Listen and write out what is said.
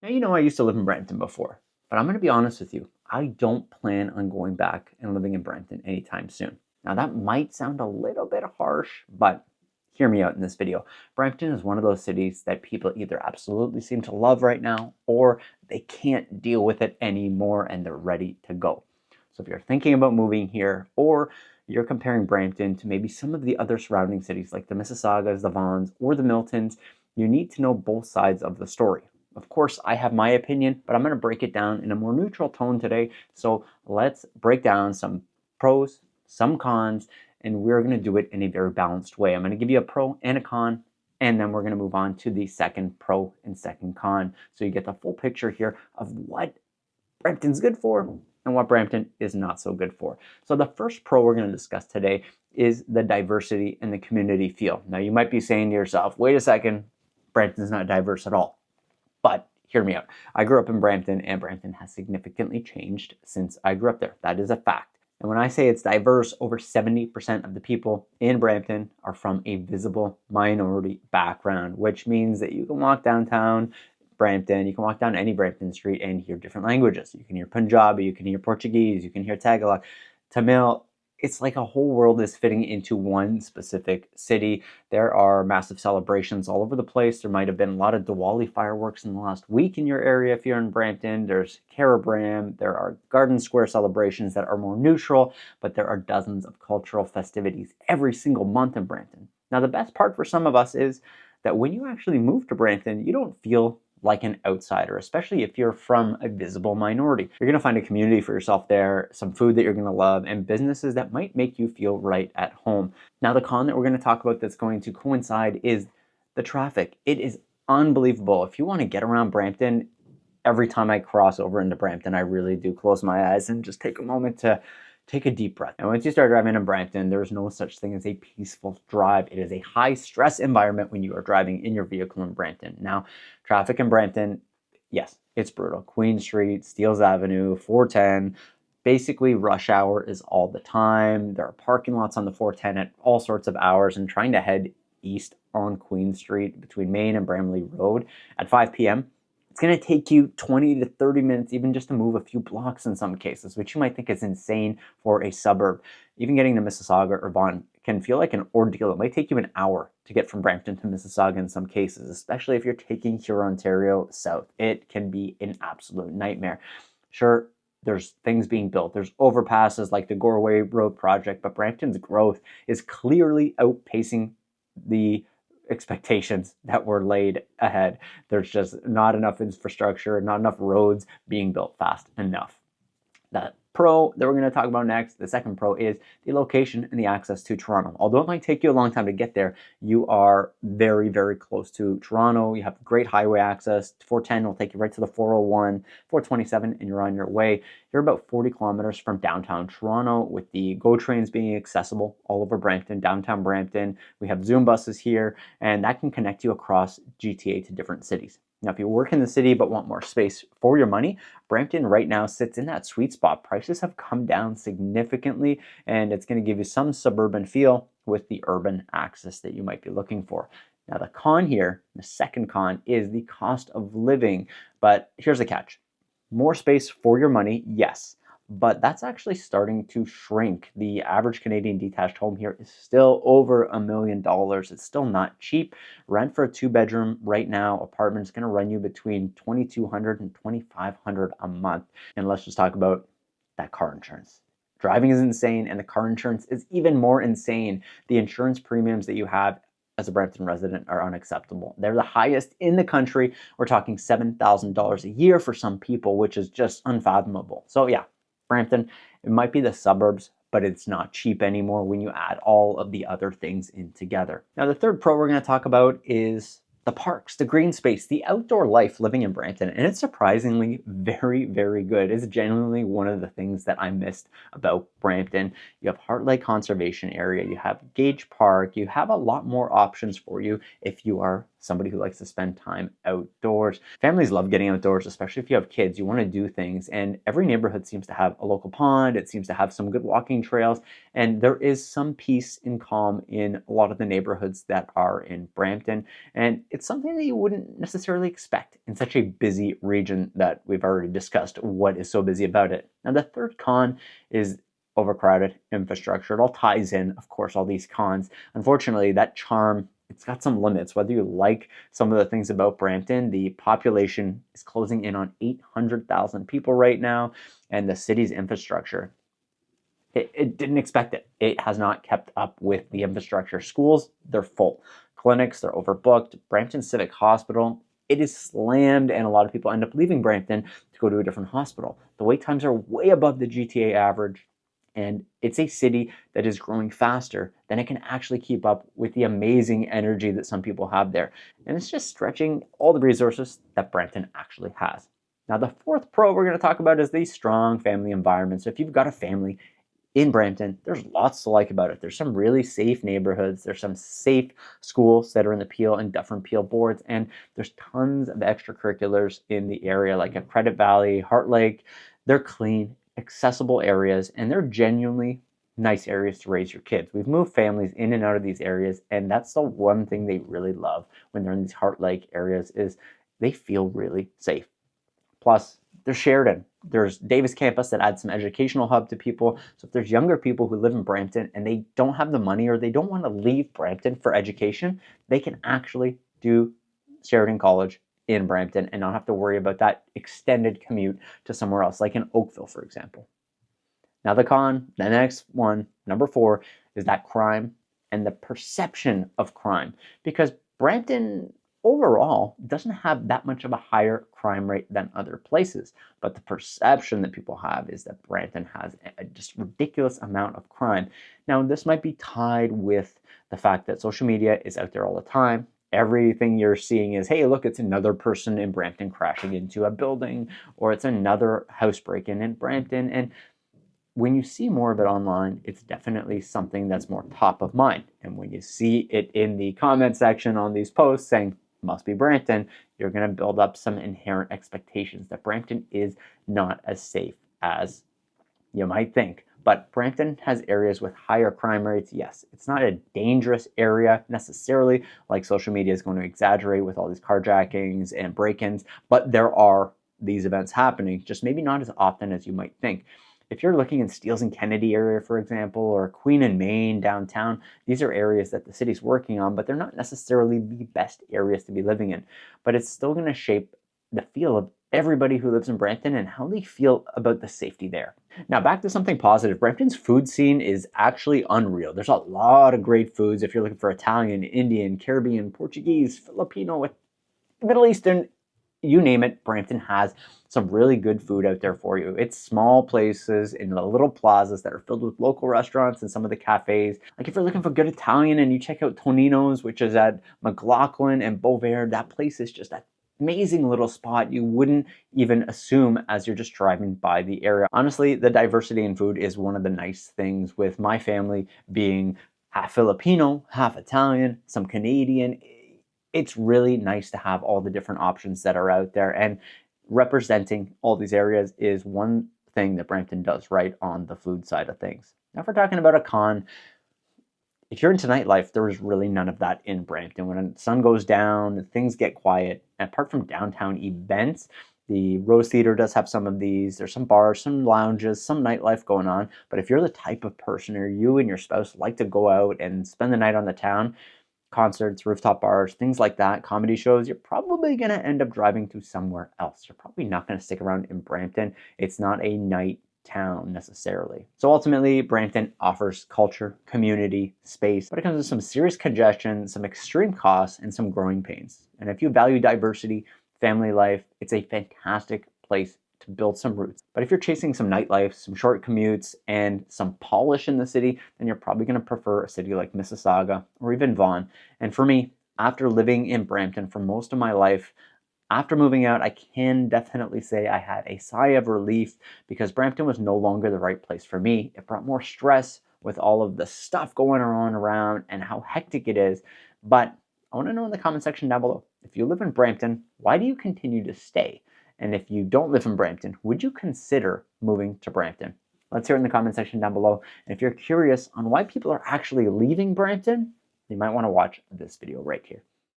Now, you know, I used to live in Brampton before, but I'm going to be honest with you. I don't plan on going back and living in Brampton anytime soon. Now, that might sound a little bit harsh, but hear me out in this video. Brampton is one of those cities that people either absolutely seem to love right now, or they can't deal with it anymore and they're ready to go. So if you're thinking about moving here, or you're comparing Brampton to maybe some of the other surrounding cities like the Mississaugas, the Vaughns, or the Miltons, you need to know both sides of the story. Of course, I have my opinion, but I'm going to break it down in a more neutral tone today. So let's break down some pros, some cons, and we're going to do it in a very balanced way. I'm going to give you a pro and a con, and then we're going to move on to the second pro and second con. So you get the full picture here of what Brampton's good for and what Brampton is not so good for. So the first pro we're going to discuss today is the diversity and the community feel. Now you might be saying to yourself, wait a second, Brampton's not diverse at all. But hear me out. I grew up in Brampton, and Brampton has significantly changed since I grew up there. That is a fact. And when I say it's diverse, over 70% of the people in Brampton are from a visible minority background, which means that you can walk downtown Brampton, you can walk down any Brampton street and hear different languages. You can hear Punjabi, you can hear Portuguese, you can hear Tagalog, Tamil. It's like a whole world is fitting into one specific city. There are massive celebrations all over the place. There might have been a lot of Diwali fireworks in the last week in your area if you're in Brampton. There's Carabram. There are Garden Square celebrations that are more neutral, but there are dozens of cultural festivities every single month in Brampton. Now, the best part for some of us is that when you actually move to Brampton, you don't feel like an outsider, especially if you're from a visible minority. You're going to find a community for yourself there, some food that you're going to love, and businesses that might make you feel right at home. Now, the con that we're going to talk about that's going to coincide is the traffic. It is unbelievable. If you want to get around Brampton, every time I cross over into Brampton, I really do close my eyes and just take a moment to take a deep breath. And once you start driving in Brampton, there's no such thing as a peaceful drive. It is a high stress environment when you are driving in your vehicle in Brampton. Now, traffic in Brampton, yes, it's brutal. Queen Street, Steeles Avenue, 410, basically rush hour is all the time. There are parking lots on the 410 at all sorts of hours, and trying to head east on Queen Street between Main and Bramley Road at 5 p.m., it's going to take you 20 to 30 minutes even just to move a few blocks in some cases, which you might think is insane for a suburb. Even getting to Mississauga or Vaughan can feel like an ordeal. It might take you an hour to get from Brampton to Mississauga in some cases, especially if you're taking Hurontario south. It can be an absolute nightmare. Sure, there's things being built. There's overpasses like the Goreway Road project, but Brampton's growth is clearly outpacing the expectations that were laid ahead. There's just not enough infrastructure, not enough roads being built fast enough. The pro that we're going to talk about next, the second pro, is the location and the access to Toronto. Although it might take you a long time to get there, you are very, very close to Toronto. You have great highway access. 410 will take you right to the 401, 427, and you're on your way. You're about 40 kilometers from downtown Toronto, with the GO trains being accessible all over Brampton, downtown Brampton. We have Zoom buses here, and that can connect you across GTA to different cities. Now, if you work in the city but want more space for your money, Brampton right now sits in that sweet spot. Prices have come down significantly, and it's going to give you some suburban feel with the urban access that you might be looking for. Now, the con here, the second con, is the cost of living. But here's the catch. More space for your money, yes, but that's actually starting to shrink. The average Canadian detached home here is still over $1 million. It's still not cheap. Rent for a 2-bedroom right now apartment is going to run you between $2,200 and $2,500 a month. And let's just talk about that car insurance. Driving is insane, and the car insurance is even more insane. The insurance premiums that you have as a Brampton resident are unacceptable. They're the highest in the country. We're talking $7,000 a year for some people, which is just unfathomable. So yeah, Brampton, it might be the suburbs, but it's not cheap anymore when you add all of the other things in together. Now, the third pro we're going to talk about is the parks, the green space, the outdoor life living in Brampton, and it's surprisingly very, very good. It's genuinely one of the things that I missed about Brampton. You have Heart Lake Conservation Area, you have Gage Park, you have a lot more options for you if you are somebody who likes to spend time outdoors. Families love getting outdoors, especially if you have kids. You want to do things, and every neighborhood seems to have a local pond. It seems to have some good walking trails, and there is some peace and calm in a lot of the neighborhoods that are in Brampton, and it's something that you wouldn't necessarily expect in such a busy region that we've already discussed what is so busy about it. Now, the third con is overcrowded infrastructure. It all ties in, of course, all these cons. Unfortunately, that charm, it's got some limits. Whether you like some of the things about Brampton, the population is closing in on 800,000 people right now, and the city's infrastructure, it didn't expect it. It has not kept up with the infrastructure. Schools, they're full. Clinics, they're overbooked. Brampton Civic Hospital, it is slammed, and a lot of people end up leaving Brampton to go to a different hospital. The wait times are way above the GTA average, and it's a city that is growing faster than it can actually keep up with the amazing energy that some people have there. And it's just stretching all the resources that Brampton actually has. Now, the fourth pro we're going to talk about is the strong family environment. So if you've got a family in Brampton, there's lots to like about it. There's some really safe neighborhoods. There's some safe schools that are in the Peel and Dufferin Peel boards, and there's tons of extracurriculars in the area, like at Credit Valley, Heart Lake. They're clean, accessible areas, and they're genuinely nice areas to raise your kids. We've moved families in and out of these areas, and that's the one thing they really love when they're in these Heart Lake areas is they feel really safe. Plus, there's Sheridan. There's Davis campus that adds some educational hub to people. So if there's younger people who live in Brampton and they don't have the money or they don't want to leave Brampton for education, they can actually do Sheridan College in Brampton and not have to worry about that extended commute to somewhere else, like in Oakville, for example. Now the next one, number 4, is that crime and the perception of crime. Because Brampton overall doesn't have that much of a higher crime rate than other places, but the perception that people have is that Brampton has a just ridiculous amount of crime. Now, this might be tied with the fact that social media is out there all the time. Everything you're seeing is, hey, look, it's another person in Brampton crashing into a building, or it's another house break-in in Brampton. And when you see more of it online, it's definitely something that's more top of mind. And when you see it in the comment section on these posts saying, must be Brampton, you're going to build up some inherent expectations that Brampton is not as safe as you might think. But Brampton has areas with higher crime rates. Yes, it's not a dangerous area necessarily, like social media is going to exaggerate with all these carjackings and break-ins, but there are these events happening, just maybe not as often as you might think. If you're looking in Steeles and Kennedy area, for example, or Queen and Main downtown, these are areas that the city's working on, but they're not necessarily the best areas to be living in. But it's still going to shape the feel of everybody who lives in Brampton and how they feel about the safety there. Now, back to something positive. Brampton's food scene is actually unreal. There's a lot of great foods if you're looking for Italian, Indian, Caribbean, Portuguese, Filipino, Middle Eastern, you name it, Brampton has some really good food out there for you. It's small places in the little plazas that are filled with local restaurants and some of the cafes. Like if you're looking for good Italian and you check out Tonino's, which is at McLaughlin and Beauvais, that place is just an amazing little spot you wouldn't even assume as you're just driving by the area. Honestly, the diversity in food is one of the nice things with my family being half Filipino, half Italian, some Canadian. It's really nice to have all the different options that are out there, and representing all these areas is one thing that Brampton does right on the food side of things. Now, if we're talking about a con, if you're into nightlife, there is really none of that in Brampton. When the sun goes down, things get quiet. And apart from downtown events, the Rose Theater does have some of these. There's some bars, some lounges, some nightlife going on. But if you're the type of person, or you and your spouse like to go out and spend the night on the town, concerts, rooftop bars, things like that, comedy shows, you're probably going to end up driving to somewhere else. You're probably not going to stick around in Brampton. It's not a night town necessarily. So ultimately, Brampton offers culture, community, space, but it comes with some serious congestion, some extreme costs, and some growing pains. And if you value diversity, family life, it's a fantastic place to build some roots. But if you're chasing some nightlife, some short commutes, and some polish in the city, then you're probably going to prefer a city like Mississauga or even Vaughan. And for me, after living in Brampton for most of my life, after moving out, I can definitely say I had a sigh of relief because Brampton was no longer the right place for me. It brought more stress with all of the stuff going on around and how hectic it is. But I want to know in the comment section down below. If you live in Brampton, why do you continue to stay? And if you don't live in Brampton, would you consider moving to Brampton? Let's hear it in the comment section down below. And if you're curious on why people are actually leaving Brampton, you might want to watch this video right here.